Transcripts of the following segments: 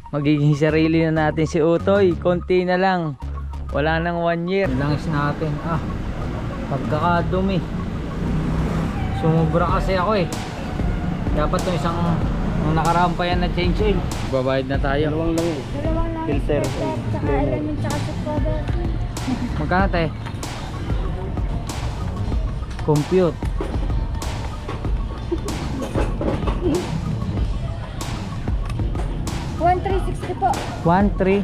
magiging sarili na natin si Utoy. Konti na lang, wala nang 1 year. Langis natin, pagkakadumi. Sumubra kasi ako dapat yung isang nakaraan pa yan na change oil. Babayad na tayo. Dalawang lang Filter. Tsaka element, tsaka sukoda. Magkano tayo? Compute. $1,360 po. 1,3.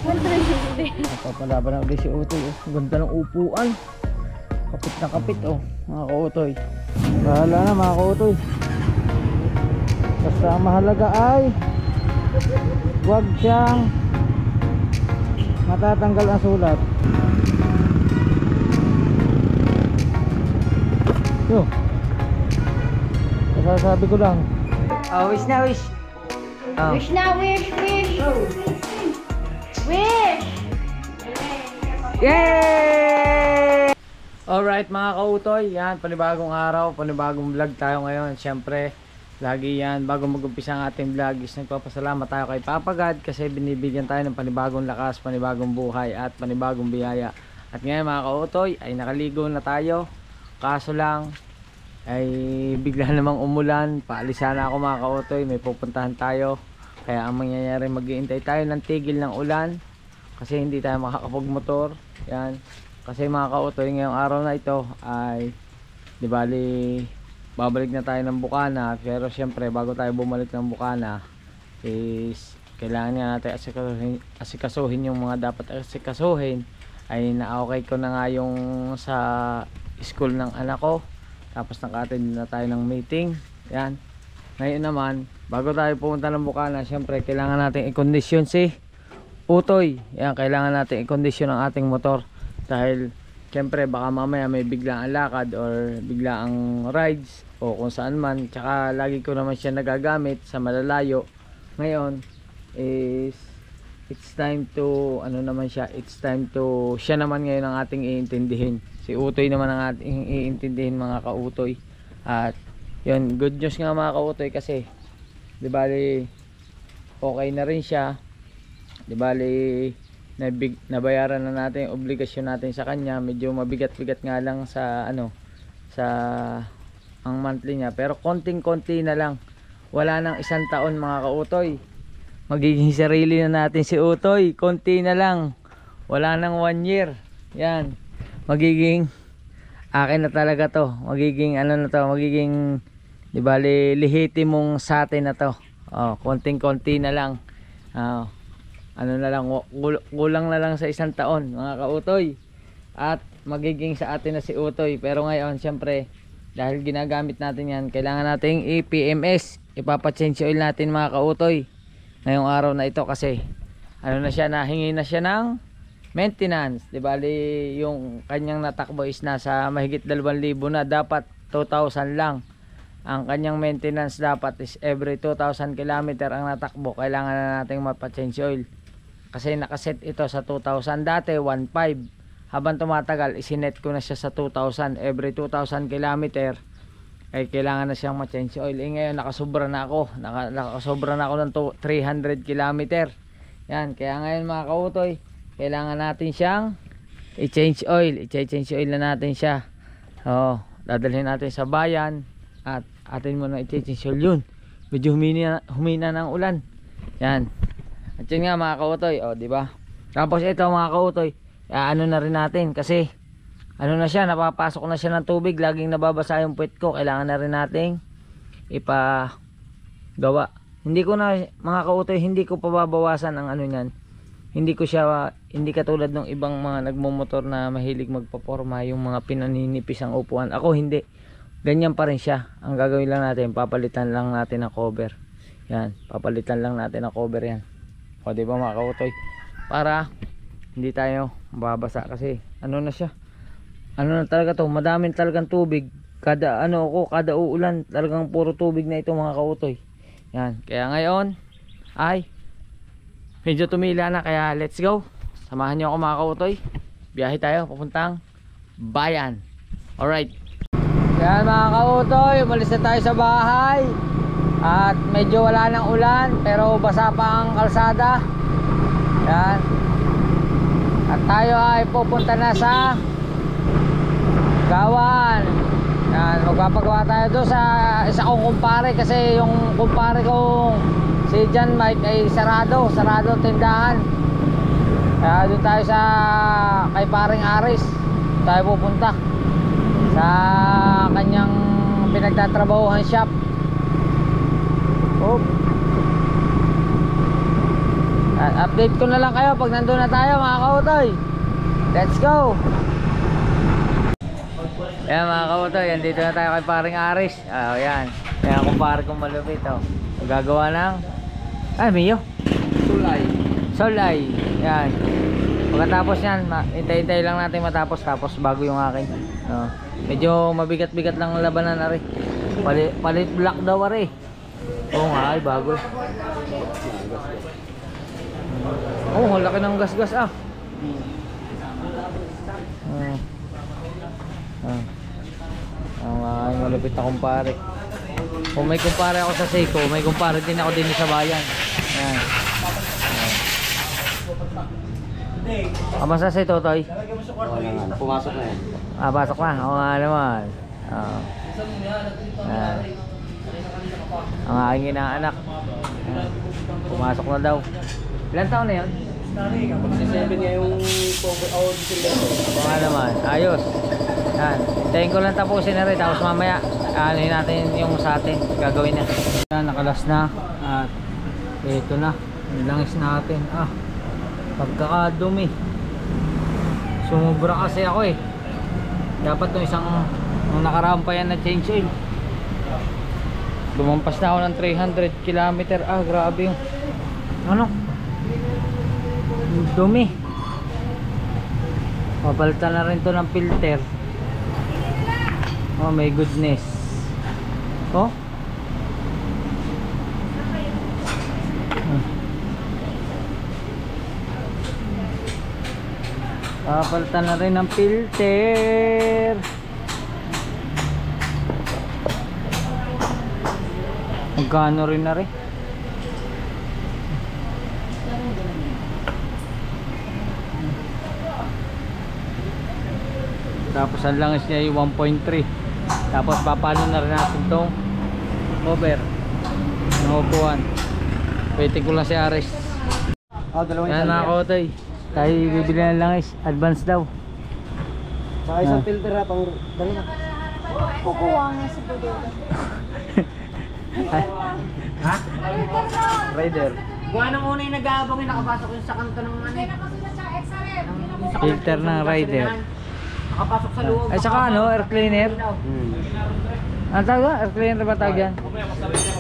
$1,360. Papalaban na ulit si Utoy. Ganda ng upuan. Kapit na kapit mga ka-Utoy. Bahala na mga ka-Utoy. Basta mahalaga ay huwag siyang matatanggal ang sulat. Yo, sasabi ko lang. Wish na wish. Wish na, wish. Wish. Yay! Alright mga ka-Utoy, yan, panibagong araw, panibagong vlog tayo ngayon. Siyempre, lagi yan, bago mag-umpisa ang ating vlog is nagpapasalamat tayo kay Papa God kasi binibigyan tayo ng panibagong lakas, panibagong buhay at panibagong biyaya. At ngayon mga ka-Utoy ay nakaligo na tayo. Kaso lang ay bigla namang umulan. Paalis sana ako mga ka-Utoy, may pupuntahan tayo. Kaya ang mangyayari, mag-iintay tayo ng tigil ng ulan kasi hindi tayo makakapag-motor. Yan. Kasi mga ka-Utoy, ngayong araw na ito ay di bali babalik na tayo ng Bukana. Pero syempre bago tayo bumalik ng Bukana is kailangan nga natin asikasuhin yung mga dapat asikasuhin. Ay na-okay ko na nga yung sa school ng anak ko. Tapos naka-attend na tayo ng meeting. Yan. Ngayon naman, bago tayo pumunta ng Bukana, syempre kailangan natin i-condition si Utoy. Yan, kailangan natin i-condition ang ating motor. Dahil syempre baka mamaya may biglaang lakad or biglaang rides o kung saan man. Tsaka lagi ko naman siya nagagamit sa malalayo. Ngayon is it's time to siya naman ngayon ang ating iintindihin. Si Utoy naman ang ating iintindihin mga ka-Utoy. At yun, good news nga mga ka-Utoy kasi di bali okay na rin siya. Di bali nabayaran na natin yung obligasyon natin sa kanya. Medyo mabigat-bigat nga lang sa ang monthly niya, pero konting-konti na lang. Wala nang 1 taon mga ka-Utoy, magiging sarili na natin si Utoy. Konti na lang, wala nang 1 year. Yan, magiging akin na talaga to. Magiging magiging di bali lihitimong sa atin na to. Konting-konti na lang. Kulang na lang sa 1 taon mga ka-Utoy. At magiging sa atin na si Utoy. Pero ngayon syempre dahil ginagamit natin yan, kailangan nating i-PMS, ipapa-change oil natin mga ka-Utoy ngayong araw na ito kasi nahingi na siya ng maintenance. Di bali yung kanyang natakbo is nasa mahigit 2,000 na, dapat 2,000 lang. Ang kanyang maintenance dapat is every 2,000 km ang natakbo. Kailangan na nating mapa-change oil kasi nakaset ito sa 2,000, dati 1,500. Habang tumatagal isinet ko na siya sa 2,000. Every 2,000 km ay kailangan na siyang ma-change oil. Ngayon nakasobra na ako ng 300 km. Yan, kaya ngayon mga ka-Utoy, kailangan natin siyang i-change oil. I-change oil na natin siya. Dadalhin natin sa bayan at atin muna i-change oil yun. Medyo humina ng ulan. Yan. At yun nga mga ka-Utoy, di ba? Tapos ito mga ka-Utoy, na rin natin kasi na siya, napapasok na siya ng tubig, laging nababasa yung puwet ko. Kailangan na rin nating ipagawa. Hindi ko na mga ka-Utoy, hindi ko pababawasan ang niyan. Hindi katulad ng ibang mga nagmumotor na mahilig magpaporma, yung mga pinaninipis ang upuan. Ako hindi, ganyan pa rin siya. Ang gagawin lang natin, papalitan lang natin ang cover. Yan, papalitan lang natin ang cover yan. Diba mga ka-Utoy, para hindi tayo mababasa kasi na siya, na talaga to, madaming talagang tubig kada kada uulan, talagang puro tubig na ito mga ka-Utoy. Yan, kaya ngayon ay medyo tumila na, kaya let's go, samahan niyo ako mga ka-Utoy, biyahe tayo papuntang bayan. Alright, yan mga ka-Utoy, umalis na tayo sa bahay At medyo wala ng ulan pero basa pa ang kalsada. Yan. At tayo ay pupunta na sa Gawan. Yan, magpapagawa tayo doon sa isa kong kumpare kasi yung kumpare kong si John Mike ay sarado ang tindahan. Kaya doon tayo sa kay paring Aris tayo pupunta sa kanyang pinagtatrabahuhan shop. Oh. At update ko na lang kayo pag nandun na tayo mga kautoy. Let's go. Ayan mga kautoy, andito na tayo kay paring Aris. Ayan, ayan kumpare kong malupit. Gagawa ng Mio Solay. Yan. Pagkatapos yan, hintay-hintay lang natin matapos. Tapos bago yung akin. Medyo mabigat-bigat lang ang labanan na rin. Palit black daw rin. Oo nga ay bago. Oh, laki ng gas-gas Ay malupit na kumpare. Kung may kumpare ako sa Seiko, may kumpare din ako din sa bayan. Ayan. Kamasa si Totoy? Pumasok na yan. Pasok na. Oo nga naman. Ang aking inaanak. Pumasok na daw. Ilan taon na yun? 7 nga yung Oo nga naman. Ayos. Yan. Hintayin ko lang tapusin na rin. Tapos mamaya anuhin natin yung sa atin. Gagawin na. Yan, nakalas na. At ito na. Yung langis natin. Pagkakadumi. Sumubra kasi ako eh. Dapat nung nung nakaraan pa yan na change oil. Lumampas na ako ng 300 km. Grabe yung yung dumi. Papalitan na rin to ng filter. Oh my goodness. Oh papalitan na rin ng filter. Magkano rin na rin. Tapos ang langis niya yung 1.3. Tapos papalo na rin natin tong over ng upuan. Waiting ko lang si Aris. Yan mga kotoy, tayo bibili ng langis. Advance daw. Saka isang filter ha, pang dalawa. Kukuha nga sa bodega. Ha? Rider. Buwan ng una yung nag-aabang yung nakapasok yung sa kanto ng Filter ng rider. Nakapasok sa loob. Ay saka air cleaner. Ano tawag ba? Air cleaner ba tawag yan?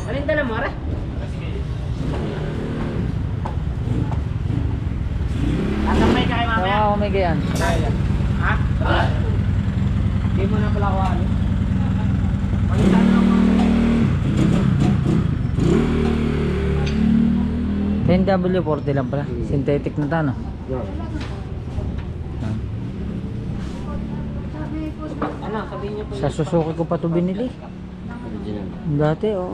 Alin dala mo, are? Tatambay ka kay mamaya. Oo, may gayan. Ha? Hindi mo na pala kuhaan. Palitan lang mo. 10W40 lang pala. Synthetic na to, no? Ano, sabihin niyo po. Sa Suzuki ko pa to binili. Original. Dati, oh.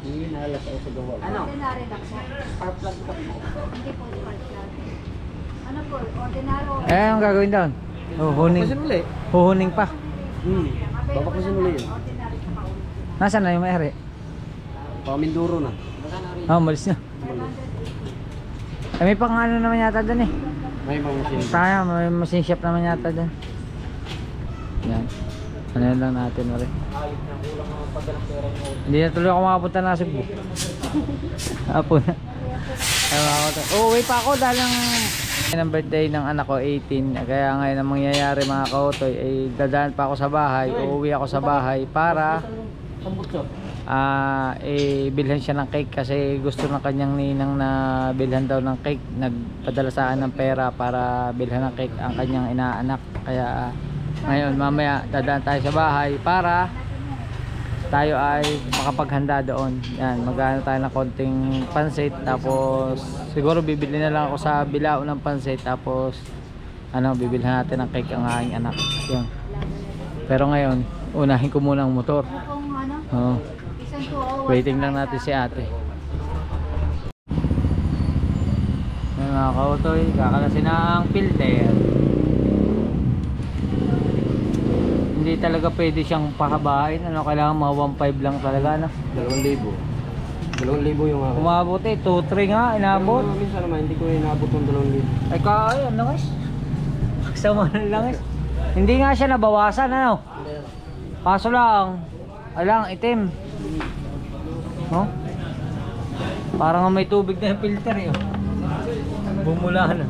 Hindi nahalas ako sa gawa. Ano? Ordinary lang po. Spark plug ka. Hindi po spark plug. Ano po? Ordinary. Anong gagawin doon? Huhuning. Babaklasin uli. Huhuning pa. Babaklasin uli yun. Nasaan na yung may-ari? Paminduro na. Malis na. May pang ano naman yata doon eh. May mga machine. Kaya may machine shop naman yata doon. Yan. Ano yun lang natin ulit. Hindi na tuloy ako makapunta na Cebu. Apo na. Uuwi pa ako dahil ang birthday ng anak ko 18. Kaya ngayon ang mangyayari mga kautoy ay dadaan pa ako sa bahay. Uuwi ako sa bahay para bilhan siya ng cake kasi gusto ng kanyang ninang na bilhan daw ng cake. Nagpadala sa akin ng pera para bilhan ng cake ang kanyang inaanak. Kaya ngayon mamaya dadaan tayo sa bahay para tayo ay makapaghanda doon. Yan, magano tayo ng konting pansit, tapos siguro bibili na lang ako sa bilao ng pansit, tapos bibilhan natin ng cake ang aking anak. Yun. Pero ngayon unahin ko muna ang motor. Kung ano? Oo. po. Oh, Waiting lang natin si ate. Yan mga kautoy, kakalasin na ang filter. Hindi talaga pwede siyang pahabain. Ano, kailangan mga 1.5 lang talaga, no? 2,000. 2,000 yung akin. Umabot 2-3 nga, inabot. Minsan naman, hindi ko inabot ng 2,000. Ay kaya, ano guys? Sama na lang guys. Hindi nga siya nabawasan, ano? Kaso lang, alang itim. No? Parang may tubig na yung filter eh. Bumula na.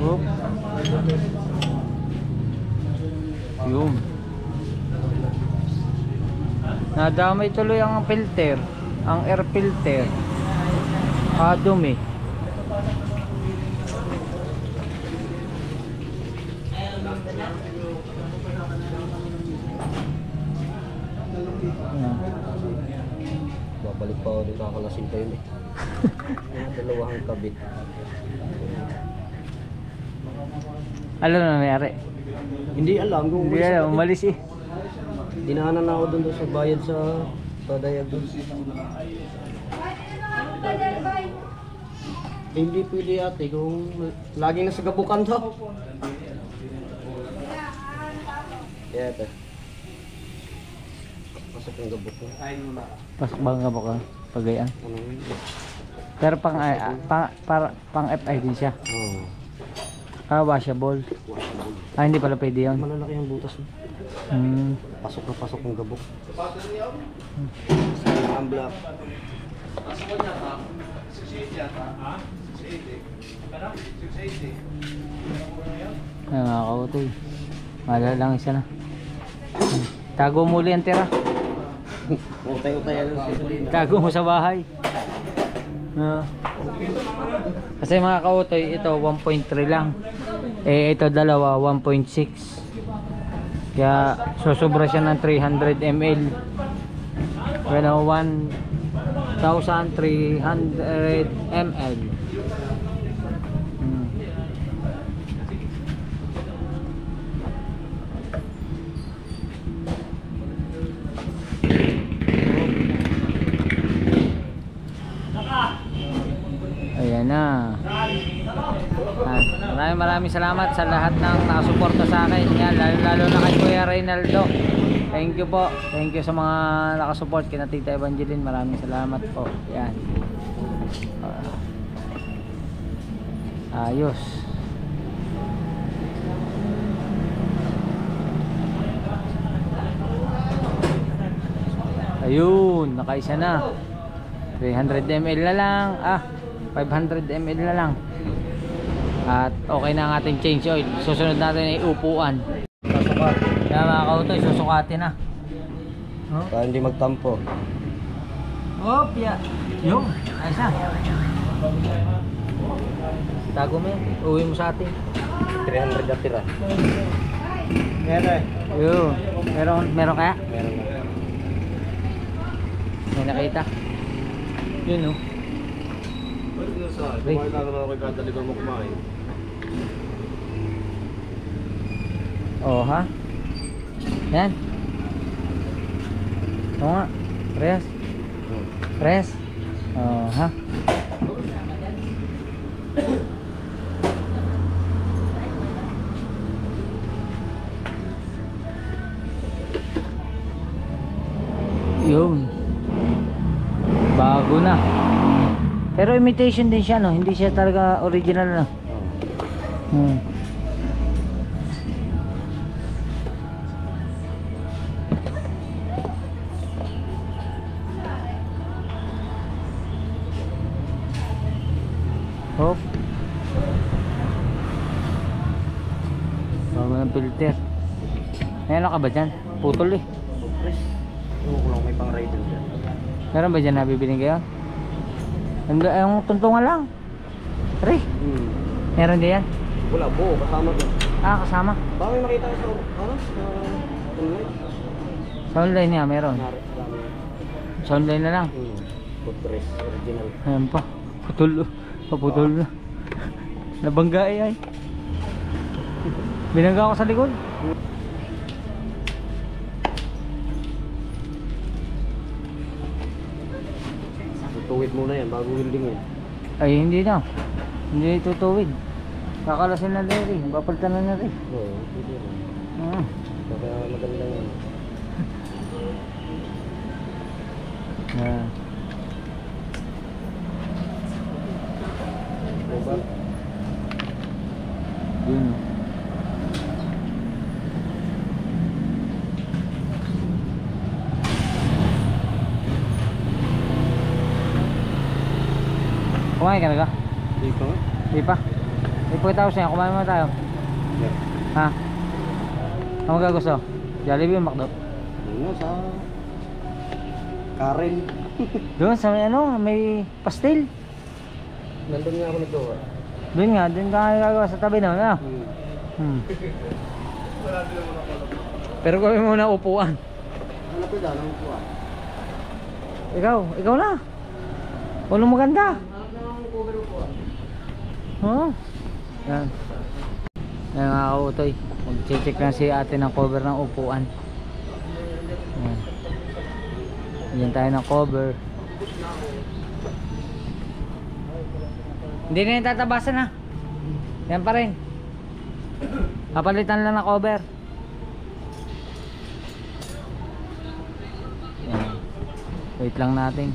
Oop. Yun. Nadamay tuloy ang filter, ang air filter. Dumi. Babalik pa ako dito, kakalasin pa yun eh. Dalawang kabit. Ano na nangyari? Hindi alam kung Hindi alam, umalis eh. Dinahanan na ako doon sa bayad sa Padayag doon. Hindi pwede ate kung lagi na sa gabukan to. Yeah, ate. Pasok yung gabuk ko. Pas bangga mo ka pagayan. Ano yun? Pero pang FI din siya. Oo. Washable. Hindi pala pwede yun. Malalaki ang butas mo. Pasok na pasok yung gabuk. Ang black. Ay mga kautoy. Malala lang isa na. Tago muli ang tira. Utay-utay yan sa gasolina. Tago mo sa bahay. Kasi mga kautoy, ito 1.3 lang. Ito dalawa 1.6. Kaya susobra siya ng 300 ml. Bueno, 1,300 ml. Ayan na. Maraming salamat sa lahat ng nakasuporta sa akin. Yan, lalo na kay Kuya Reynaldo. Thank you po. Thank you sa mga nakasupport kina Tita Evangeline. Maraming salamat po. Yan. Ayos. Ayun, nakaisa na. 300 ml na lang. 500 ml na lang. At okay na ang ating change oil. Susunod natin ay upuan. Susukat. Kaya mga kautoy, susukatin na. Para hindi magtampo. Hop, ya. Yung, ayos na. Tago mo yan. Uwi mo sa atin. 300 na tira. Yun. Meron kaya? Meron na. May nakita. Yun no. Kumain ka naman ako kay Daligon mo kumain. Oh ha? Yan. Oo nga. Press. Press. Oh ha? Yun. Bago na. Pero imitation din siya, no? Hindi siya talaga original, no? Hop. Bago ng filter. May ano ka ba dyan? Putol eh. Oo, lang may pang rider dyan. Meron ba dyan nabibiling kayo? Yung tuntungan lang. Re, meron din yan? Wala, buo, kasama ko. Kasama. Baka may makita sa, ano? Sa online. Sa online niya, meron. Sa online na lang. Foot dress, original. Ayan pa. Putol. Paputol na. Nabangga ay. Binangga ako sa likod. Tutuwid muna yan bago wielding yan. Ay hindi na. Hindi tutuwid. Kakalasin na rin. Papalitan na rin. Oo, pwede yan. Baka maganda yan. Diba? Yun. Kumain ka na ka? Hindi pa nga. Di pa? Di po itaw siya. Kumain muna tayo. Yeah. Ha? Ano ka gusto? Jollibee o McDo? Ano sa... Karen. Doon sa may ano, may pastel. Nandun nga ako naggawa. Doon nga nga gagawa sa tabi na. Ano? Pero gawin muna upuan. Ano po dyan? Ano po ah? Ikaw na. Walang maganda. Oh. Yan. Yan mga kautoy. Mag-check na si ate ng cover ng upuan. Yan. Yan tayo ng cover. Hindi na yung tatabasan ha. Yan pa rin. Kapalitan lang ng cover. Yan. Wait lang natin.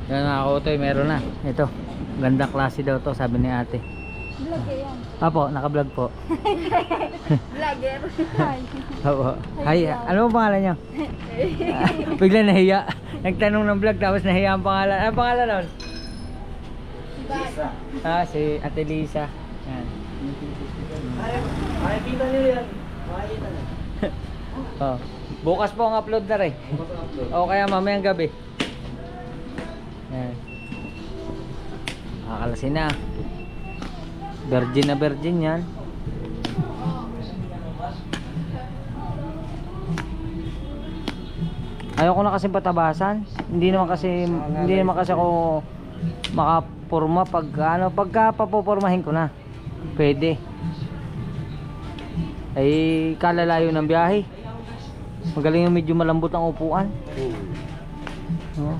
Yan mga kautoy, meron na. Ito. Gandang klase daw to, sabi ni ate. Vlogger yan. Apo, naka-vlog po. Vlogger. Oo. Hi, ano ang pangalan niyo? Bigla nahiya. Nagtanong ng vlog tapos nahiya ang pangalan. Ano ang pangalan nun? Si Ate Lisa. Yan. Makikita nyo yan. Makikita na. Oh. Bukas po ang upload na rin. O kaya mamayang gabi. Yan. Kakalasin na. Virgin yan. Ayoko na kasi patabasan. Hindi naman kasi ako makapurma pagka papupormahin ko na. Pwede. Ay kalalayo ng biyahe. Magaling yung medyo malambot ang upuan. No?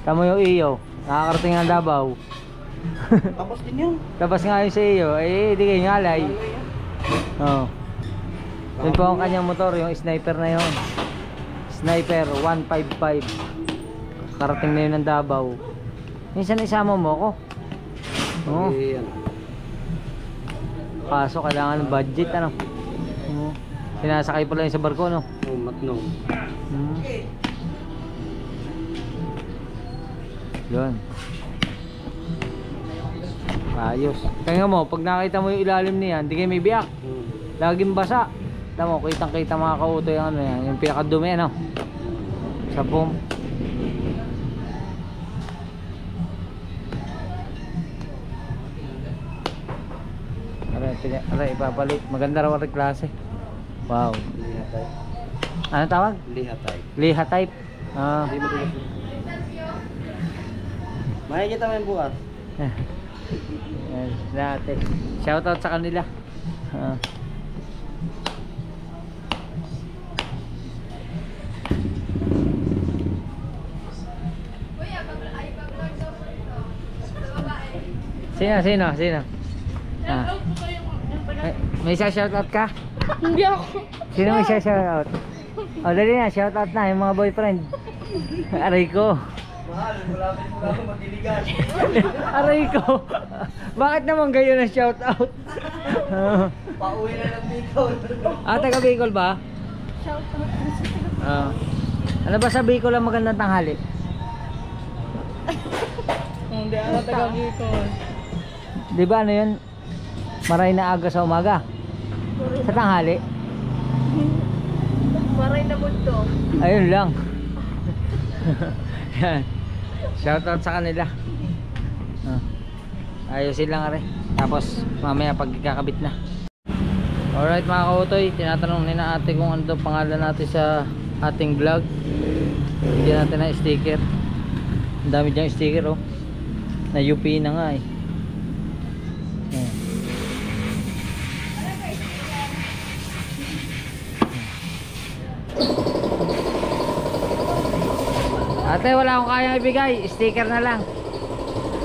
Tama yung iyo. Nakakarating ang Davao. Tapos din yun. Tapos nga yun sa iyo. Eh di kayo ngalay. Oh. Yun po ang kanyang motor. Yung sniper na yun. Sniper 155. Karating na yun ng Davao. Minsan isama mo ako. Oh. Yan. Kaso kailangan ng budget ano. Sinasakay pala yun sa barko no. Oh, matnong. Yun. Ayos. Kaya mo, pag nakita mo yung ilalim niyan, di kayo may biyak. Laging basa. Tama mo, kitang-kita mga kautoy yung ano yan, yung pinakadumi ano. Sa boom. Aray, ipapalit. Maganda raw ang klase. Wow. Liha type. Ano tawag? Liha type. Liha type. Ah. Hindi mo tugas. Makikita mo yung bukas. Yan, dati. Shoutout sa kanila. Ah. Sino? Ah. May shoutout ka? Hindi ako. Sino may shoutout? O dali na, shoutout na yung mga boyfriend. Aray ko. Mahal, malapit mo lang magdiligan. Aray ko. Bakit naman gayon ang shoutout? Pauwi na ng Bicol. Taga Bicol ba? Shout out. Ano ba sa Bicol ang magandang tanghali? Hindi ako taga Bicol. Di ba ano yun? Maray na aga sa umaga. Sa tanghali? Maray na mundo. Ayun lang. Yan. Shoutout sa kanila. Ayusin lang rin. Tapos mamaya pag ikakabit na. Alright mga kautoy, tinatanong ni na ate kung ano daw pangalan natin sa ating vlog. Bigyan natin ng sticker. Ang dami diyang sticker oh. Na UP na nga eh. Ayan. Ate, wala akong kayang ibigay. Sticker na lang.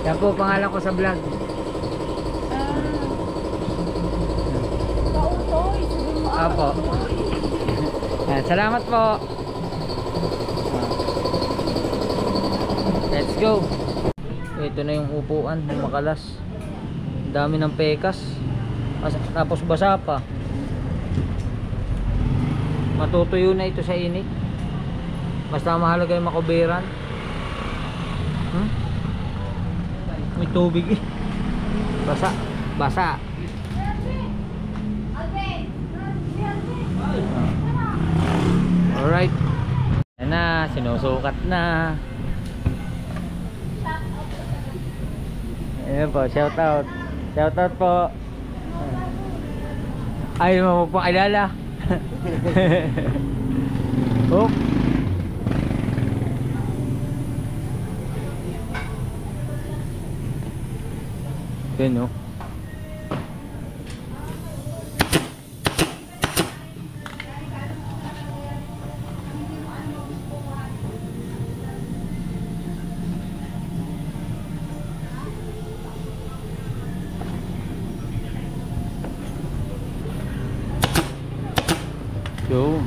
Yan po pangalan ko sa vlog. Kautoy. Sabi mo, Apo. Ayan, salamat po. Let's go. Ito na yung upuan ng makalas. Dami ng pekas. Tapos basa pa. Matutuyo na ito sa init. Basta mahalaga yung makuberan. May tubig eh. Basa. Basa. Alright. Yan na. Sinusukat na. Ayan po. Shout out. Shout out po. Ay mo po kilala. Oh. Yun no. Yo.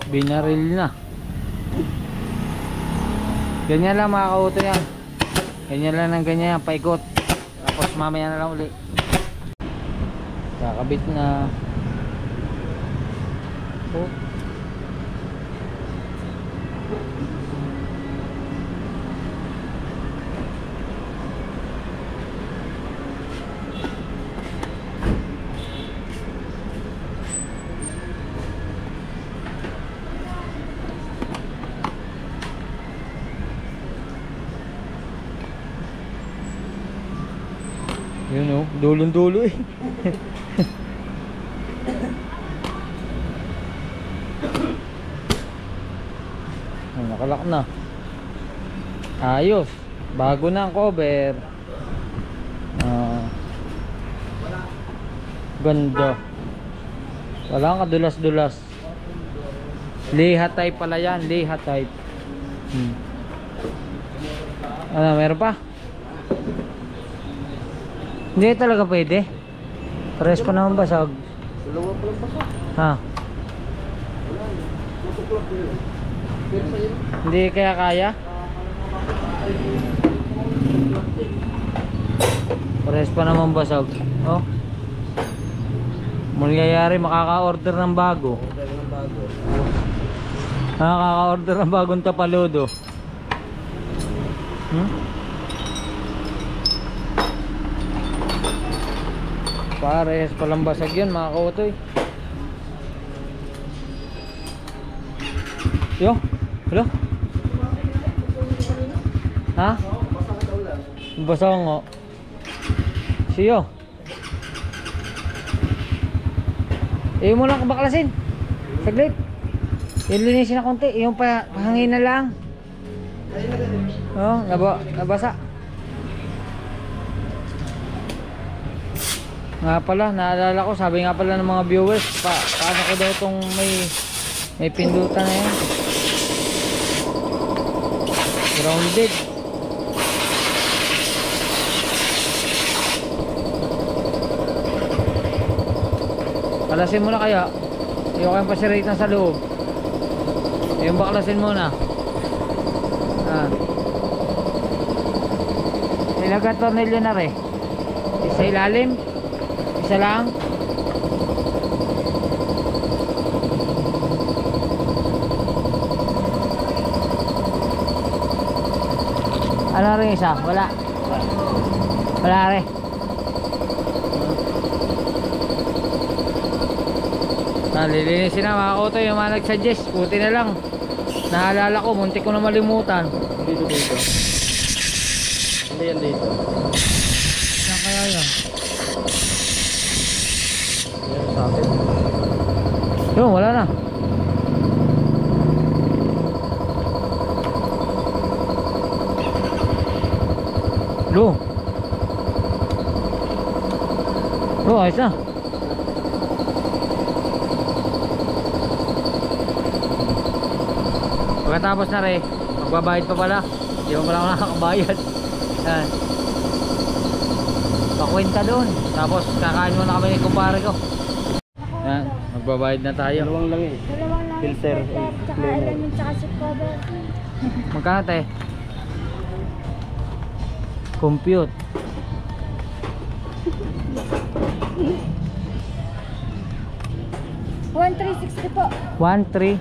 Binaril na. Ganyan lang mga kauto yan. Ganyan lang ng ganyan, paikot. Tapos mamaya na lang uli. Kakabit na. Oh. Yun oh, dulong-dulo eh. Oh, nakalak na. Ayos. Bago na ang cover. Ganda. Walang kadulas-dulas. Liha type pala yan. Liha type. Ano, meron pa? Hindi talaga pwede. Pares pa naman basag. Dalawa pa lang basa. Ha? Tutuklap ko yun. Pero sa'yo, Hindi kaya kaya? Pares pa naman basag. Oh. Mangyayari makaka-order ng bago. order ng bago. Nakaka-order ng bagong tapaludo. Pares palang basag yun mga kautoy. Yo, hello? Ha? Basa nga. Siyo. Mo lang kabaklasin. Saglit. Ilinisin na konti. Yung pahangin na lang. Oh, nabasa. Nga pala, naalala ko, sabi nga pala ng mga viewers, paano ko daw itong may pindutan na yan. Grounded. Kalasin mo na kaya. Yung kayong pasiritan sa loob. Yung baklasin mo na. Ilagay tornilyo na rin. Isa ilalim. Isa lang. Ano rin isa? Wala. Wala rin. Lilinisin na mga kautoy, yung mga nag-suggest. Buti na lang. Naalala ko, muntik ko na malimutan. Dito. Hindi yan dito. Saan kaya yan? Yan sa akin. Yun, wala na. Lo. Lo, ayos na. Pagkatapos na rin, magbabayad pa pala. Hindi mo pala ako nakakabayad. Yan. Pakwenta doon. Tapos kakain muna kami ni kumpare ko. Yan, magbabayad na tayo. Dalawang lang eh. Dalawang lang Filter, tsaka cleaner. element, tsaka seat cover. Magkano tayo? Compute. $1,360 po. 1,3.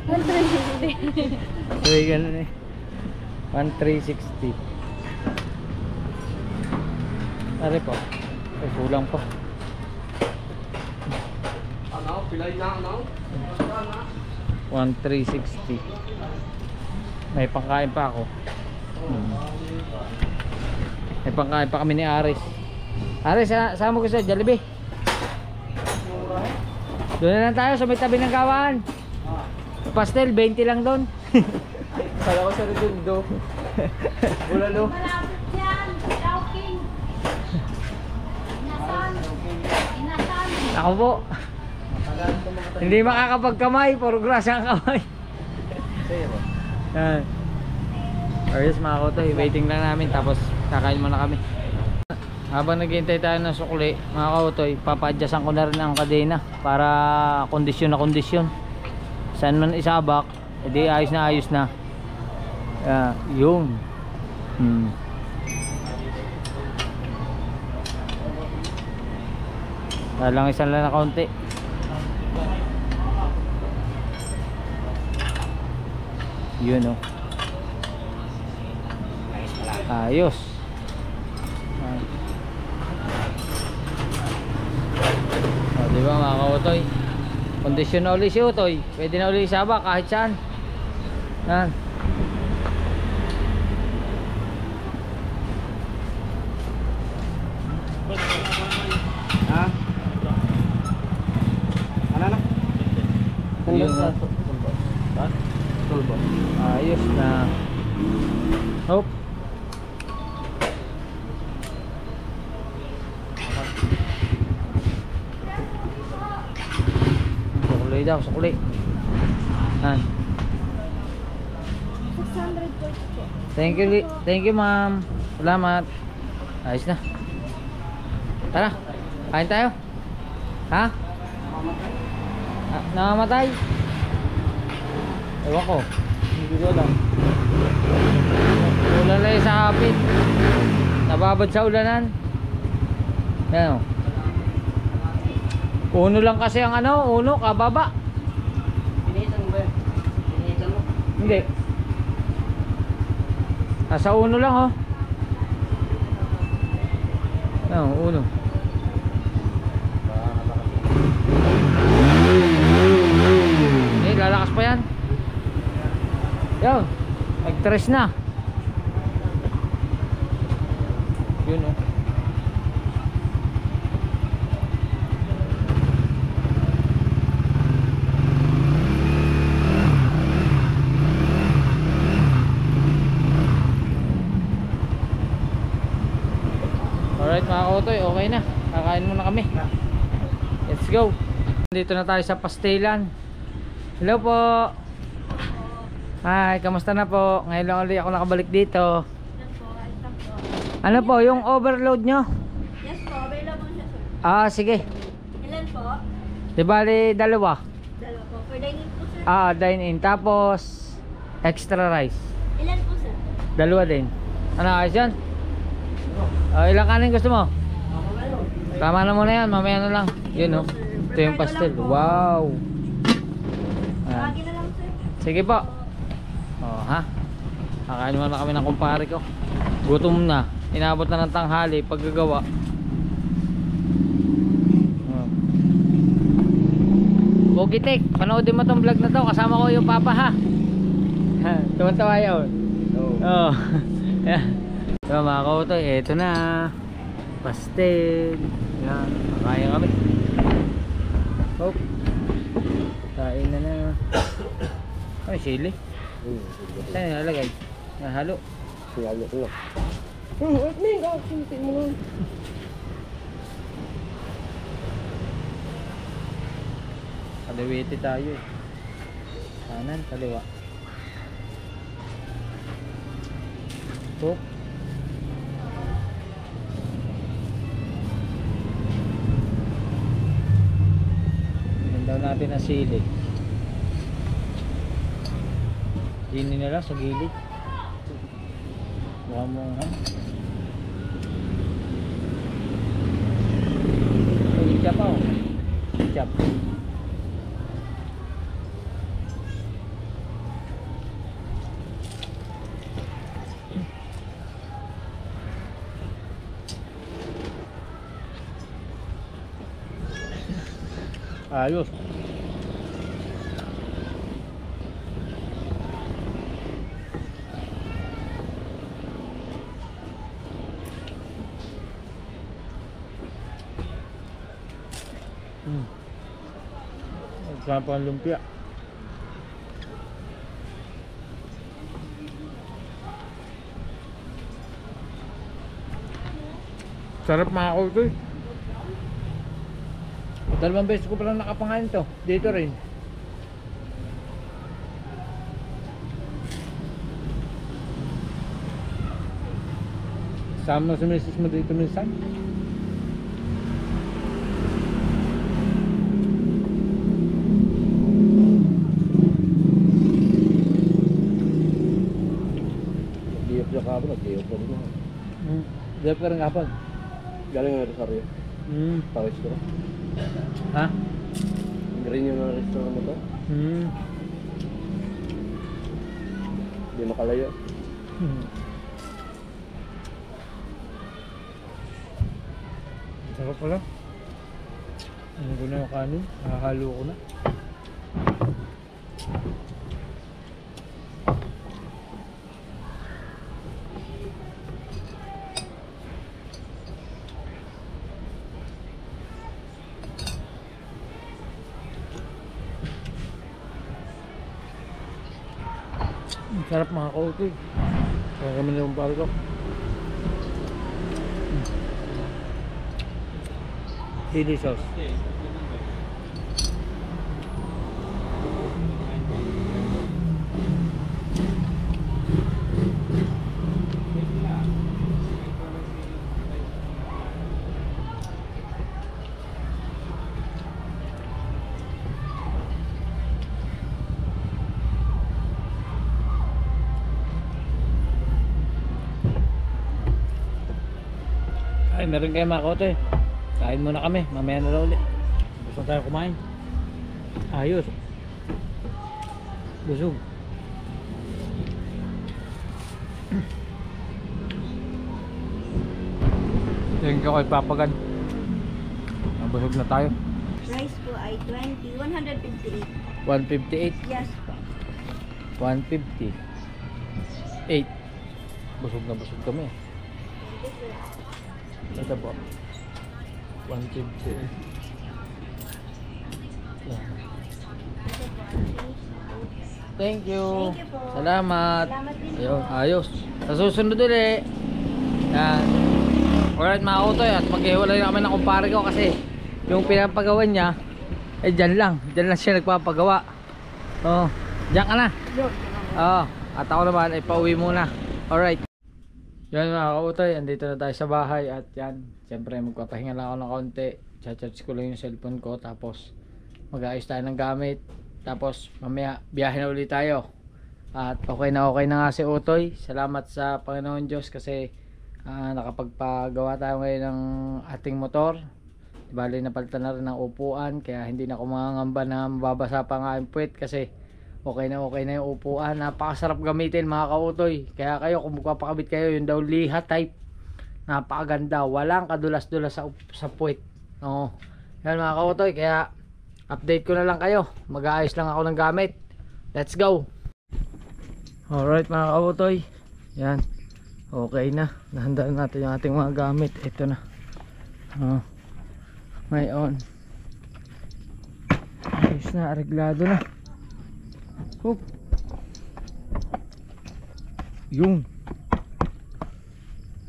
$1,360. Uy, ganun eh. 1,360. Ari po. Ay, kulang pa. Ano? Pilay na ano? 1,360. May pangkain pa ako. May pangkain pa kami ni Aris. Aris, sama ko sa Jollibee. Doon na lang tayo sa may tabi ng kawan. Pastel, 20 lang doon. Kala ko sa Redondo. Bulalo. Malapit yan. Chowking. Inasan. Inasan. Ako po. Hindi makakapagkamay, puro grasa ang kamay. Yan. Ayos mga kautoy, waiting lang namin tapos kakain muna kami. Habang naghihintay tayo ng sukli mga kautoy, papa-adjustan ko na rin ang kadena para kondisyon na kondisyon. Saan man isabak, edi ayos na ayos na. Yun. Lang isang lang na kaunti. Yun oh. Ayos. Diba mga kautoy, kondisyon na uli si Utoy, pwede na uli isabak kahit saan. Yan. Ha? Ano na? Yun na. Ha? Tulbo. Ayos na. Hop. Sukuli daw, sukuli. Yan. 600 po. Thank you ma'am. Salamat. Ayos na. Tara, kain tayo. Ha? Namamatay? Ewan ko. Hindi ko alam. Ulan lang sa hapit. Nababad sa ulanan. Yan o. Uno lang kasi ang ano, uno, kababa. Pinihitan mo ba yun? Pinihitan mo? Hindi. Nasa uno lang oh. Yan, uno. Lalakas pa yan. Yun, nag-tres na. Yun oh. Alright mga kautoy, okay na. Kakain muna kami. Let's go. Dito na tayo sa Pastelan. Hello po. Hi, kamusta na po? Ngayon lang ulit ako nakabalik dito. Ano po, yung overload nyo? Yes po, available siya sir. Ah, sige. Ilan po? Di bali, dalawa. Dalawa po. For dining po sir. Ah, dine in. Tapos, extra rice. Ilan po sir? Dalawa din. Ano, ayos yan? Ilang kanin gusto mo? Tama na muna yan, mamaya na lang. Yun oh. Ito yung pastel. Wow. Ayan. Lagi na lang sir. Sige po. Oh, ha? Kakain muna kami ng kumpare ko. Gutom na. Inabot na ng tanghali paggagawa. Oh. Pugitik, panoodin mo tong vlog na to. Kasama ko yung papa ha. Tuwan-tawa yun. Oo. So mga kautoy, eto na. Pastel. Yan, kaya kami. Oh. Kain na na. Ay, sili. Saan nilalagay? Nahalo. Siyalo ko lang. Kaliwiti tayo eh. Kanan, kaliwa. Tok. Daw natin ang sili. Dini na lang sa gilid. Mukha mo ha. Chop pa oh. Chop. Ayos. Sarap ang lumpia. Sarap mga kautoy. Dalawang beses ko palang nakapangain to. Dito rin. Sama sa misis mo dito minsan. Nag-iop siya kapon, nag-iop ko rin. Dito ka rin kapag. Galing nga Rosario. Pawis ko. Ha? Green yung mga restaurant mo to. Hindi makalayo. Sarap pala. Ano ko na yung kanin? Nakahalo ko na. Sarap mga kautoy. Kaya kami na yung barko. Chili sauce. Ay, meron kayo mga kautoy. Kain muna kami, mamaya na lang ulit. Gusto tayo kumain. Ayos. Busog. Thank you kay Papagan. Busog na tayo. Rice po ay 20, 158. 158. Yes po. 158. Busog na busog kami. Ito po. 150. Thank you. Thank you po. Salamat. Salamat din po. Ayun, ayos. Sa susunod ulit. Yan. Alright mga kautoy, at maghiwalay na kami ng kumpare ko kasi yung pinapagawa niya eh dyan lang siya nagpapagawa. Oh, dyan ka na. Oh, at ako naman ay pauwi muna. Alright. Yan mga kautoy, andito na tayo sa bahay at yan, siyempre magpapahinga lang ako ng kaunti. Charge ko lang yung cellphone ko, tapos mag-aayos tayo ng gamit, tapos mamaya biyahe na ulit tayo. At okay na nga si Utoy. Salamat sa Panginoon Diyos kasi nakapagpagawa tayo ngayon ng ating motor. Bali napalitan na rin ng upuan, kaya hindi na ako mangangamba na mababasa pa nga yung puwet kasi okay na yung upuan. Napakasarap gamitin mga kautoy. Kaya kayo kung magpapakabit kayo, yung daw liha type, napakaganda, walang kadulas-dulas sa puwet. Yan mga kautoy, kaya update ko na lang kayo. Mag-aayos lang ako ng gamit. Let's go. Alright mga kautoy, yan, okay na. Nahandaan natin yung ating mga gamit. Ito na. Ngayon ayos na, areglado na. Hoop. Yung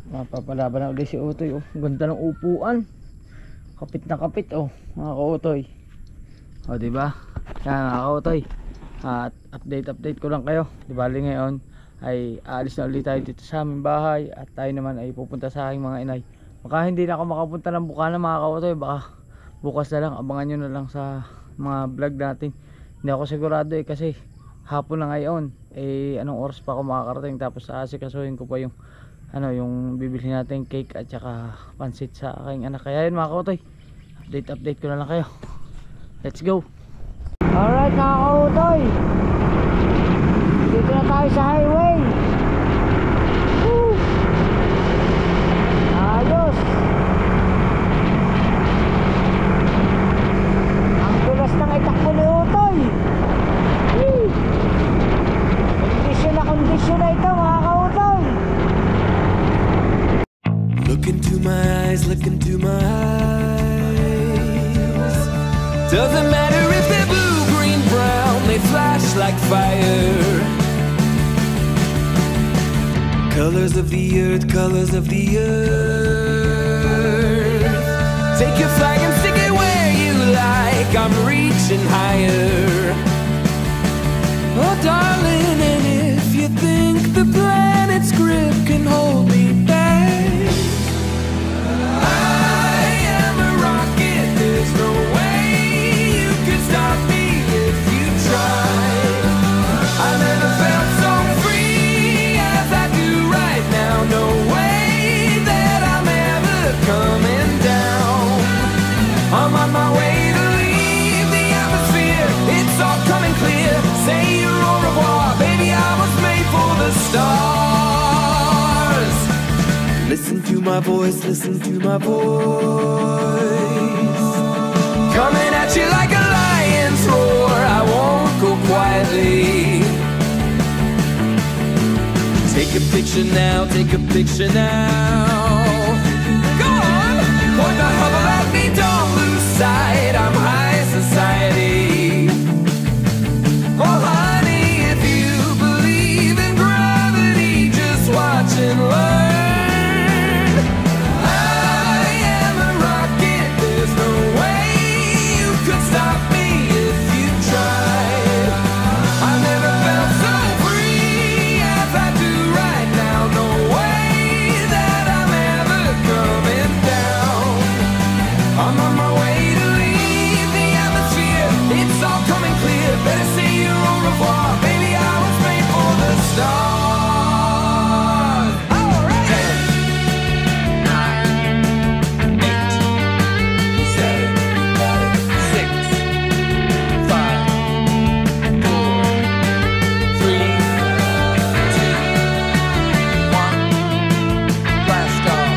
mapapalaban na ulit si Utoy. Oh, ganda ng upuan, kapit na kapit. Oh mga kautoy, o diba yan mga kautoy. At update ko lang kayo. Di bali ngayon ay aalis na ulit tayo dito sa aming bahay. At tayo naman ay pupunta sa aking mga inay. Baka hindi na ako makapunta ng Bukana mga kautoy. Baka bukas na lang, abangan nyo na lang sa mga vlog natin. Hindi ako sigurado kasi hapon na ngayon. Anong oras pa ako makakarating. Tapos aasikasuhin ko pa yung yung bibili natin cake at saka pansit sa aking anak. Kaya yun mga kautoy, update ko na lang kayo. Let's go. Alright mga kautoy, dito na tayo sa highway. Woo! Ayos. Ang tulas ng itakbo ni Utoy. Kondisyon na ito mga kautoy. Look into my eyes, look into my eyes. Doesn't matter if they're blue, green, brown, they flash like fire. Colors of the earth, colors of the earth. Take your flag and stick it where you like, I'm reaching higher. Oh darling, and if you think the planet's grip can hold me back, I am a rocket, there's no way you can stop me if you try. I never felt so free as I do right now, no way that I'm ever coming down. I'm on my way to leave the atmosphere, it's all coming clear. Say your au revoir, baby, I was made for the stars. Listen to my voice, listen to my voice. Coming at you like a lion's roar, I won't go quietly. Take a picture now, take a picture now. Go on, point the hubble at me, don't lose sight, I'm high society. Oh honey, if you believe in gravity, just watch and learn. I am a rocket, there's no way you could stop me if you tried. I never felt so free as I do right now, no way that I'm ever coming down. I'm on my way to leave the atmosphere, it's all coming clear. Better say your au revoir, baby, I was made for the stars. All right. 10, 9, 8, 7, 6, 5, 4, 3, 2, 1. Blast off.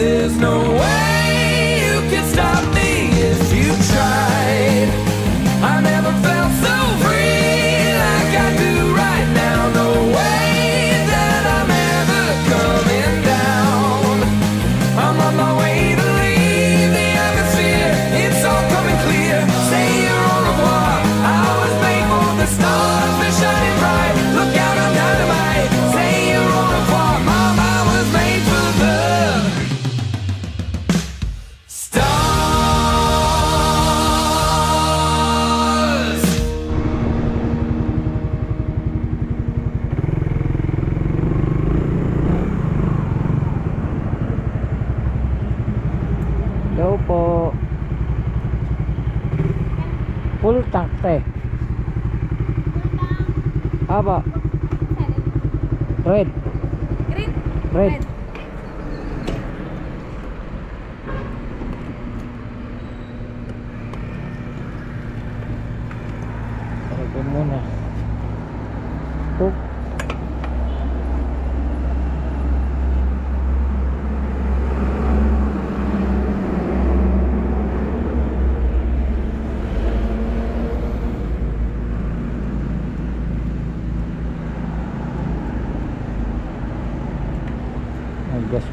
There's no way you can stop me if you tried. I never felt so free like I do right now, no way that I'm ever coming down. I'm on my way to leave the atmosphere, it's all coming clear. Say your au revoir, I was made for the stars, they're shining bright. Look out, I'm dynamite. Say your au revoir, mom, I was made for the Hello po. Full tank te. Aba. Red. Green. Red. Ito muna. Tuk.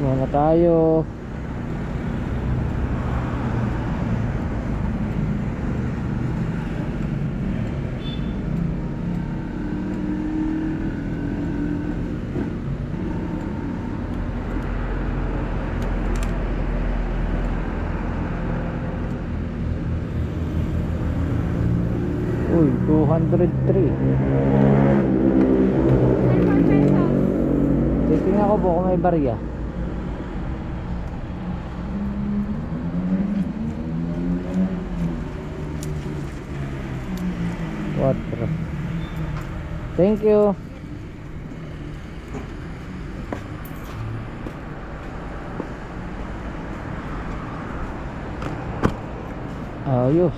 muna tayo. Uy, 203. Titingnan ko po kung may barya. Quattro. Thank you. Ayos.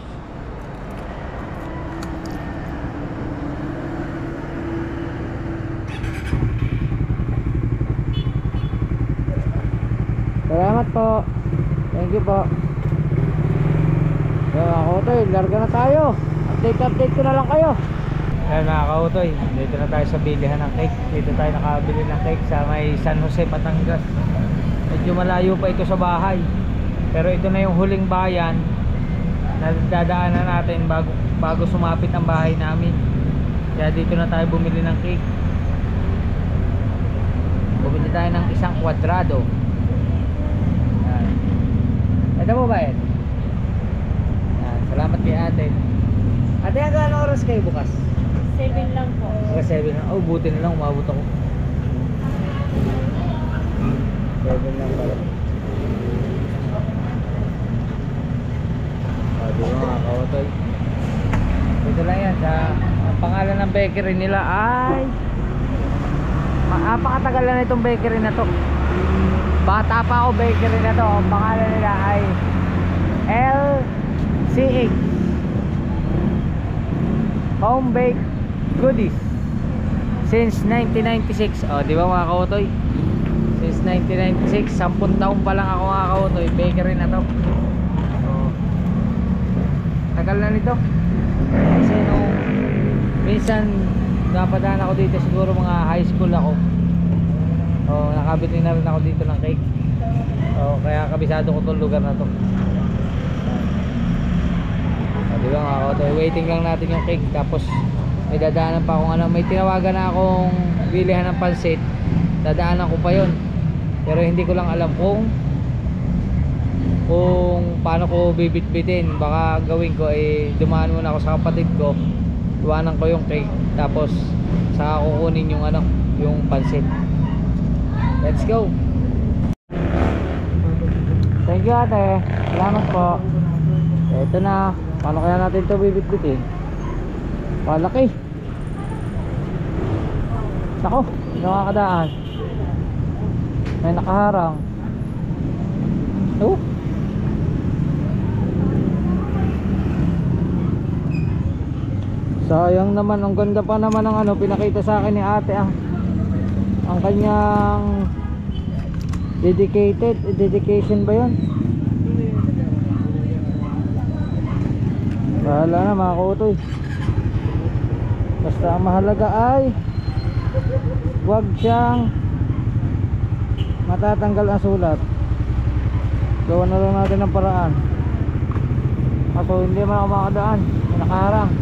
Salamat po. Thank you po. Yan mga kautoy, larga na tayo. Update ko na lang kayo. Yan mga kautoy, dito na tayo sa bilihan ng cake. Dito tayo nakabili ng cake sa may San Jose, Batangas. Medyo malayo pa ito sa bahay, pero ito na yung huling bayan na dadaanan natin bago sumapit ang bahay namin. Kaya dito na tayo bumili ng cake. Bumili tayo ng isang kwadrado. Ito po ba yan? Salamat kay ate. Ate, hanggang anong oras kayo bukas? 7 lang po. Hanggang 7 lang. Oh, buti na lang, umabot ako. 7 lang pala. Di ba mga kautoy? Dito lang yan. Ang pangalan ng bakery nila ay napakatagal na itong bakery na to. Bata pa ako, bakery na to. Ang pangalan nila ay LCH Home Baked Goodies. Since 1996. O, di ba mga kautoy? Since 1996, 10 taon pa lang ako mga kautoy. Bakery na to. O, tagal na nito. Kasi nung minsan napadaan ako dito, siguro mga high school ako. Oh, nakabili na rin ako dito ng cake. Oh, kaya kabisado ko tong lugar na to. Di ba mga kautoy, waiting lang natin yung cake. Tapos may dadaanan pa akong may tinawagan na akong bilihan ng pansit. Dadaanan ko pa yon. Pero hindi ko lang alam kung paano ko bibitbitin. Baka gawin ko dumaan muna ako sa kapatid ko, iwanan ko yung cake, tapos saka kukunin yung yung pansit. Let's go. Thank you ate. Salamat po. Ito na. Paano kaya natin ito bibitbitin? Palaki. Nako, nakakadaan. May nakaharang. Oh. Sayang naman, ang ganda pa naman ng pinakita sa akin ni ate ang kanyang dedication ba yun? Bahala na mga kautoy. Basta ang mahalaga ay huwag siyang matatanggal ang sulat. Gawa na lang natin ng paraan. Kaso hindi man ako makadaan, may nakaharang.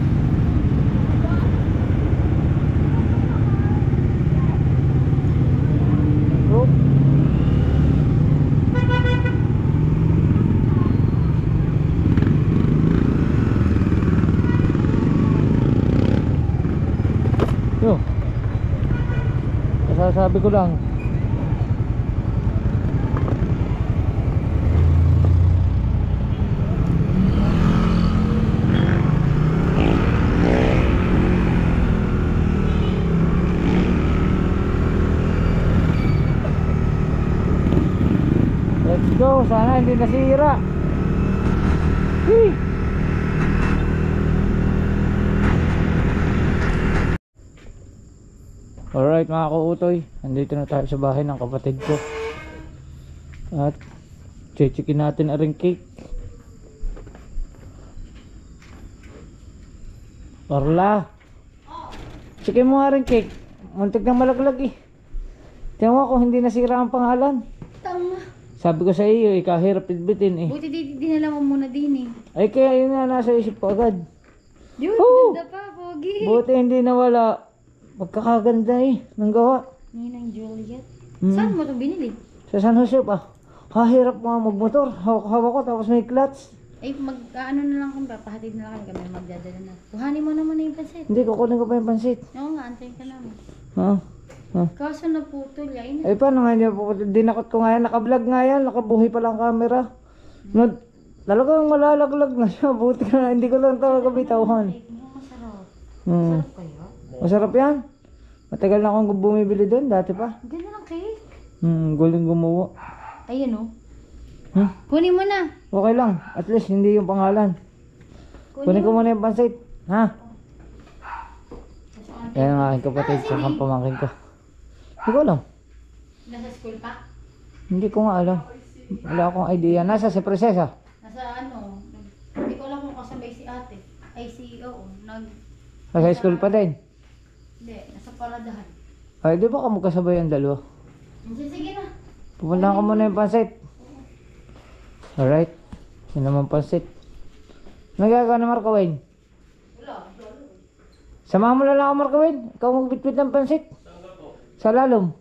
Yo, sasabi ko lang, let's go, sana hindi nasira. Hee! Alright mga kautoy, nandito na tayo sa bahay ng kapatid ko. At chechikin natin ang ring cake. Orla, chikin mo nga ring cake. Muntik na malaglag eh. Tingnan mo kung hindi nasira ang pangalan. Tama Sabi ko sa iyo, kahirap bitbitin eh. Buti dinala mo muna din eh. Ay kaya yun nga nasa isip ko agad. Yun, Oh! ganda pa, pogi. Buti hindi nawala. Magkakaganda eh, nang gawa. Ninang Juliet. Hmm. Saan mo ito binili? Sa San Jose pa. Kahirap mga magmotor. Hawak-hawak ko tapos may clutch. Ay, ano na lang kung papahatid na lang kami magdadala na. Kuhanin mo naman na yung pansit. Hindi, kukunin ko pa yung pansit. Oo nga, antayin ka namin. Ha? Ha? Kaso naputol, yain. Eh paano nga niya po? Dinakot ko nga yan. Naka-vlog nga yan. Nakabuhay pa lang camera. No, talagang malalaglag na siya. Buti ka na. Hindi ko lang talaga bitawan. Masarap. Hmm. Masarap kaya? Masarap yan. Matagal na akong bumibili doon. Dati pa. Ganda ng cake. Galing gumawa. Ayan o. Hmm? Kunin mo na. Okay lang. At least hindi yung pangalan. Kunin ko muna yung pansit. Ha? Yan ang aking kapatid sa pamangkin ko. Hindi ko alam. Nasa school pa? Hindi ko nga alam. Wala akong idea. Nasa si Prinsesa. Nasa ano? Hindi ko alam kung kasabay si ate. Ay si, oo. Sa high school pa din. Hindi, nasa paradahan. Ay, di ba ka magkasabay ang dalawa? Sige na. Pupunta ko muna yung pansit. Alright. Yun naman pansit. Nagagawa na Marco Wayne? Wala. Samahan mo na lang ako Marco Wayne. Ikaw magbitbit ng pansit. Sa lalom.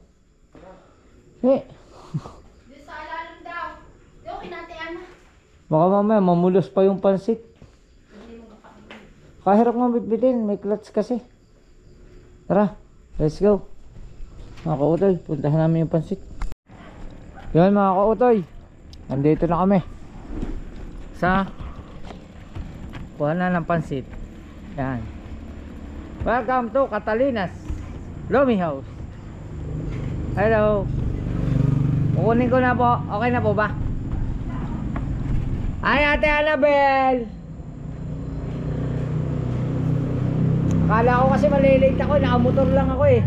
Eh. Doon sa alalam daw. Okay natin, Ana. Baka mamaya mamulos pa yung pansit. Kahirap nga bitbitin. May clutch kasi. Tara. Let's go. Mga kautoy. Puntahan namin yung pansit. Yan mga kautoy. Nandito na kami. Sa kuha na ng pansit. Yan. Welcome to Catalinas Lomi House. Hello. Kukunin ko na po. Okay na po ba? Ay, Ate Annabel! Akala ko kasi malilate ako. Nakamotor lang ako eh.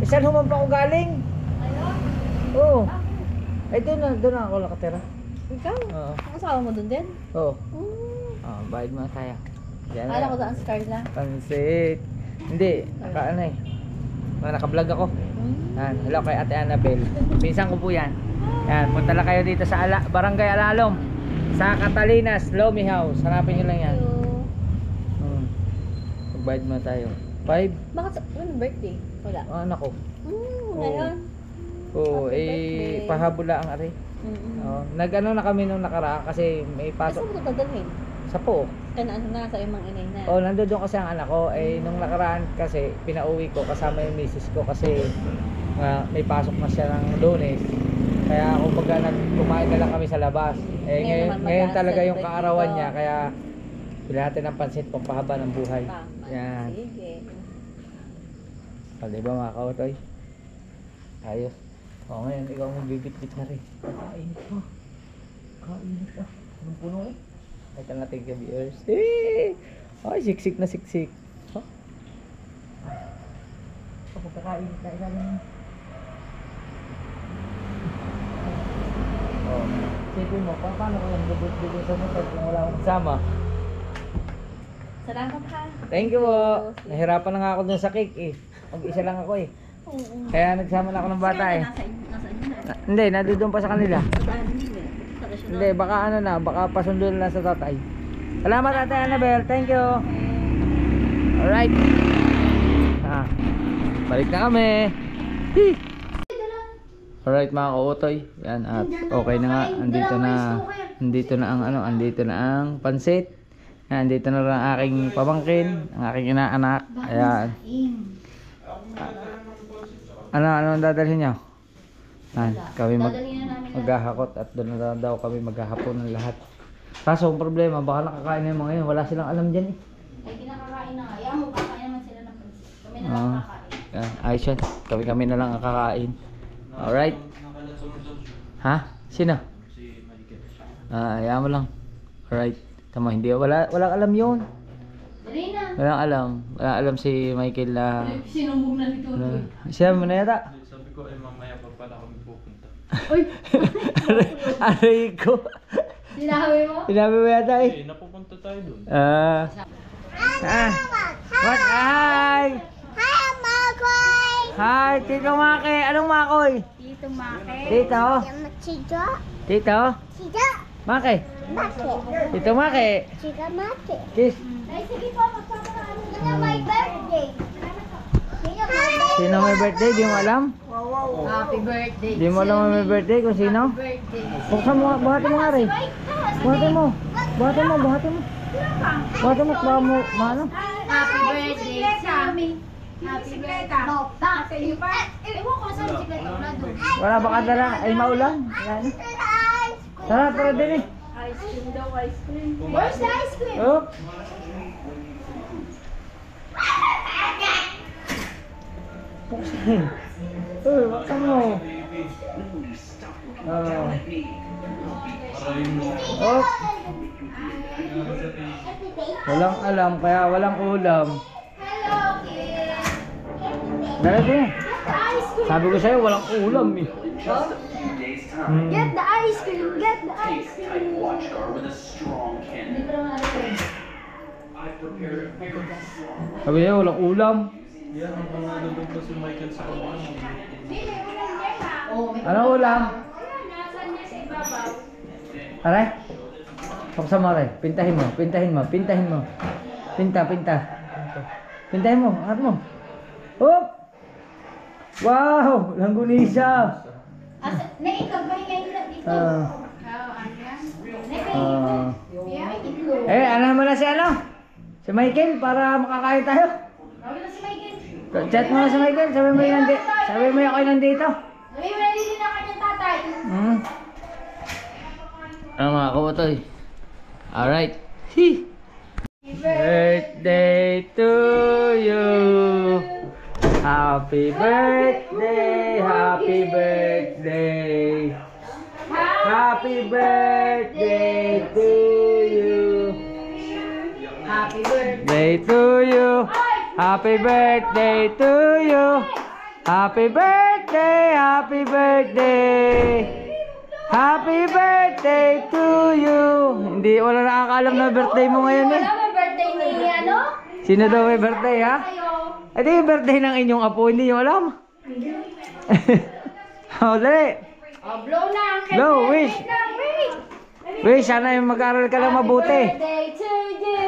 Saan humampa ko galing? Oo. Ay, doon na ako nakatira. Ikaw? Oo. Kasama mo doon din? Oo. Bayad mo tayo. Yan na. Kala ko saan stars lang. Pansit. Hindi, ano eh. Naka-vlog ako. Yan, hello kay Ate Annabel. Pinsan ko po yan. Yan, punta lang kayo dito sa Barangay Alalom. Sa Catalinas Lomi House. Hanapin nyo lang yan. Magbayad mo tayo. 5? Bakit ano birthday? Wala. Anak ko. Ngayon? Oo, Happy eh, birthday. pahabula ang ari. Nag-ano na kami nung nakaraan kasi may pasok. Saan mo ito dadalhin? Sa po. Kaya ano na sa imang inay na. Oh, nandoon kasi ang anak ko. Eh, nung nakaraan kasi, pinauwi ko kasama yung misis ko kasi may pasok na siya ng Lunes. Kaya kumbaga kumain na lang kami sa labas. Eh, ngayon talaga yung kaarawan niya. Kaya bilhin natin ng pansit pampahaba ng buhay. Yan. Sige. O, diba mga kautoy? Ayos. O, ngayon ikaw magbibit-bit na rin. Kainit pa. Kainit pa. Anong puno eh? Ito natin ka viewers. Eh! Ay, siksik na siksik. Huh? Kapag kakainit na ilalim. Oh, sipin mo, paano ko yung bubut-bubut sa motor kung wala akong kasama? Salamat ha. Thank you po. Nahirapan na nga ako dun sa cake eh. Mag-isa lang ako eh. Kaya nagsama na ako ng bata eh. Hindi, nandun pa sa kanila. Hindi, baka ano na, baka pasundo na lang sa tatay. Salamat Ate Annabel, thank you. Alright. Balik na kami. Hee. Alright mga kautoy. Yan at okay na nga. Andito na ang ano, andito na ang pansit. Andito na rin ang aking pamangkin, ang aking inaanak. Ayan. Ano ang dadalhin niyo? Kami maghahakot at doon na daw kami maghahapon ng lahat. Kaso ang problema, baka nakakain na yung mga yun. Wala silang alam dyan eh. Ay, kinakakain na nga. Yan mo, kakain naman sila ng pansit. Kami na lang kakain. Yan, ayos yan. Kami na lang ang kakain. Alright. Ha? Sino? Si Michael. Ayaw mo lang. Alright. Tama, hindi. Walang alam yun. Dali na. Walang alam si Michael na... Sinumbog na nito. Siya mo na yata. Sabi ko, mamaya pa pala kami pupunta. Uy! Aray ko. Sinabi mo? Sinabi mo yata eh. Eh, napupunta tayo dun. What? Hi! Hi, Makoy! Hi, Tito Maki. Anong Makoy? Tito Tito Maki. Tito? Chica. Tito? Chica. Maki? Maki. Tito Maki? Chica Maki. Kiss. Ay, sige po, magpapakaano na. Sino my birthday? Sino may birthday? Di mo alam? Happy birthday. Di mo alam may birthday kung sino? Birthday. Buksan mo, buhatin mo nga rin. Buhatin mo. Buhatin mo, buhatin mo. Buhatin mo, baka mo, maano? Happy birthday sa amin. Happy birthday. Sa iyo pa. Ewan ko saan bisikleta ko na doon. Wala baka dala, ay maulan. Wala na. Tara, tara din eh. Ice cream daw, ice cream. Where's the ice cream? Oh. Buksan. Uy, buksan mo. Oh. Walang alam, kaya walang ulam. Dala din. Sabi ko sa'yo, walang ulam eh. Get the ice cream, get the ice cream. Sabi niya, walang ulam. Anong ulam? Aray? Buksan mo rin. Pintahin mo, pintahin mo, pintahin mo. Pinta, pinta. Pintahin mo, angat mo. Hop! Wow! Langgunisa! Naikag ba yung dito? Ano mo na si ano? Si Michael para makakain tayo. Chat mo na si Michael, sabi mo yung sabi mo yung ako nandito. Sabi mo nandito na kanyang tatay. Ano mga kabutoy? Alright. Birthday to you. Happy birthday, happy birthday. Happy birthday to you. Happy birthday. Day to you. Happy birthday to you. Happy birthday, happy birthday. Happy birthday to you. Hindi, wala nakakalam na birthday mo ngayon eh. Wala may birthday ni ano? Sino daw may birthday ha? Ito yung birthday ng inyong apo, hindi nyo alam. Oh, dali. Oh, blow na ang Blow, wish. Wish, sana yung mag-aral ka lang mabuti. Happy birthday to you.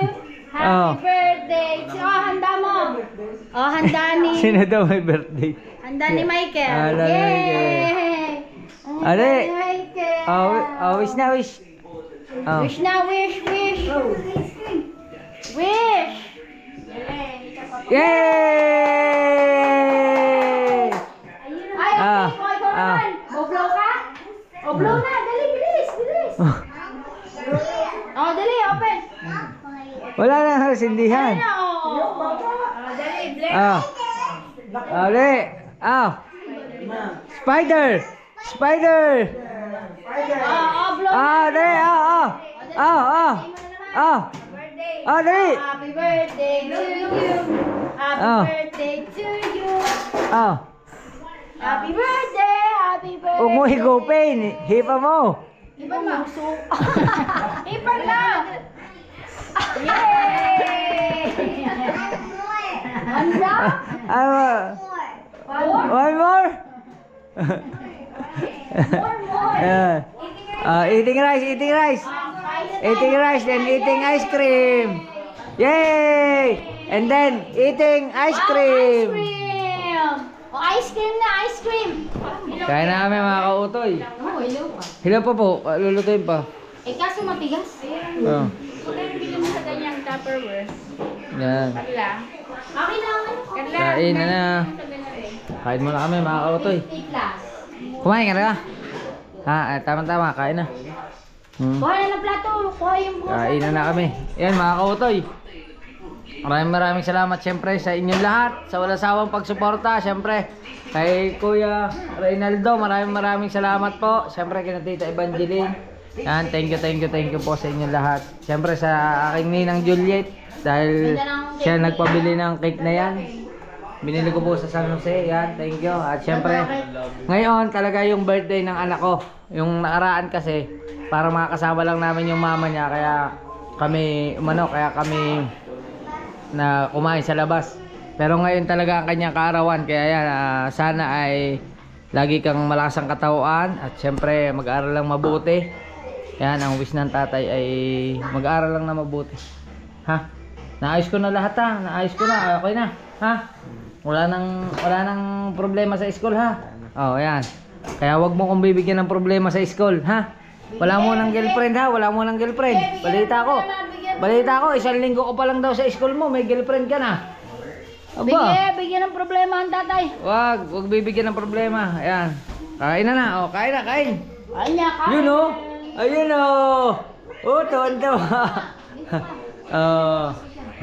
Happy Oh. birthday to... Oh, handa mo. Oh, handa ni... Sino daw may birthday? Handa ni Michael. Handa ni Michael. Yay! Ali. Handa ni Michael. Oh, wish na, wish. Oh. Wish na, wish, wish. Wish. Yay! Ay, Ah, okay. Ikaw naman. O, blow ka? O, blow na. Dali, bilis, bilis. Oh, dali, open. Wala na hasindihan. Ano? Oh, dali, bless. Ali. Spider. Spider. Blow. Dali. Dali. Happy birthday to you. Happy birthday to you. Happy birthday, happy birthday. Huwag mo higupin. Hipa mo. Ipan mo. Ipan na. Yay! Handa? One more? More. Eating rice, eating rice. Eating rice, then eating ice cream. Yay! And then eating ice Ice cream. cream. O, ice cream na, ice cream. Kain na kami mga kautoy. Oh, hello pa. Hila pa po, lulutuin pa. Eh, kaso matigas. Oh. Kailan bilhin mo sa ganyang Tupperware? Yan. Karla. Okay na ako. Karla. Kain na na. Kain muna kami mga kautoy. A+. Kumain ka na ka? Tama-tama, kain na. Kuha na ng plato. Kuha yung buka. Kain na kami. Yan mga kautoy. Maraming salamat siyempre sa inyong lahat. Sa walang sawang pagsuporta. Siyempre kay Kuya Reynaldo. Maraming salamat po. Siyempre kay Tita Evangeline. Yan, thank you po sa inyong lahat. Siyempre sa aking ninang Juliet. Dahil siya nagpabili ng cake na yan. Binili ko po sa San Jose. Yan, thank you. At siyempre ngayon talaga yung birthday ng anak ko. Yung nakaraan kasi para makakasama lang namin yung mama niya. Kaya kami na kumain sa labas. Pero ngayon talaga ang kanyang kaarawan. Kaya yan, sana ay lagi kang malakas ang katawan at syempre mag-aaral lang mabuti. Yan ang wish ng tatay ay mag-aaral lang na mabuti. Ha? Naayos ko na lahat ha. Naayos ko na. Okay na. Ha? Wala nang problema sa school ha. Oh, yan. Kaya wag mo kong bibigyan ng problema sa school, ha? Wala mo ng girlfriend ha. Wala mo ng girlfriend. Balita ko, 1 linggo ko pa lang daw sa school mo, may girlfriend ka na. Aba. Bigyan ng problema ang tatay. Wag bibigyan ng problema. Ayan. Kain na na. Oh, kain na, kain. Anya ka. Yun oh. Ayun oh. Oh, tonto. Oh.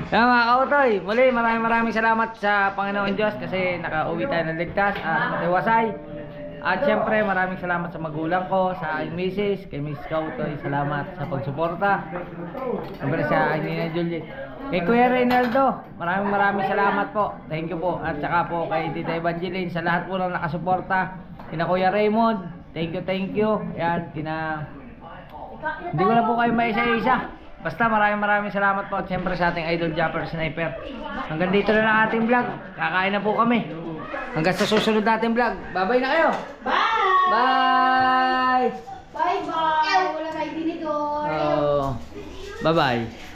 Kaya mga kautoy, muli maraming salamat sa Panginoon Diyos kasi nakauwi tayo ng ligtas at matiwasay. At syempre maraming salamat sa magulang ko, sa aking misis, kay Miss Kautoy, salamat sa pagsuporta. Siyempre sa aking Nina Julie. Kay Kuya Reynaldo, maraming salamat po. Thank you po. At saka po kay Tita Evangeline, sa lahat po ng nakasuporta. Kina Kuya Raymond, thank you. Yan, hindi ko na po kayo maisa-isa. Basta maraming salamat po. At syempre sa ating idol Japper Sniper. Hanggang dito na lang ating vlog. Kakain na po kami. Hanggang sa susunod nating vlog. Bye-bye na kayo. Bye! Bye! Bye-bye! Wala kayo dinidor. Bye-bye.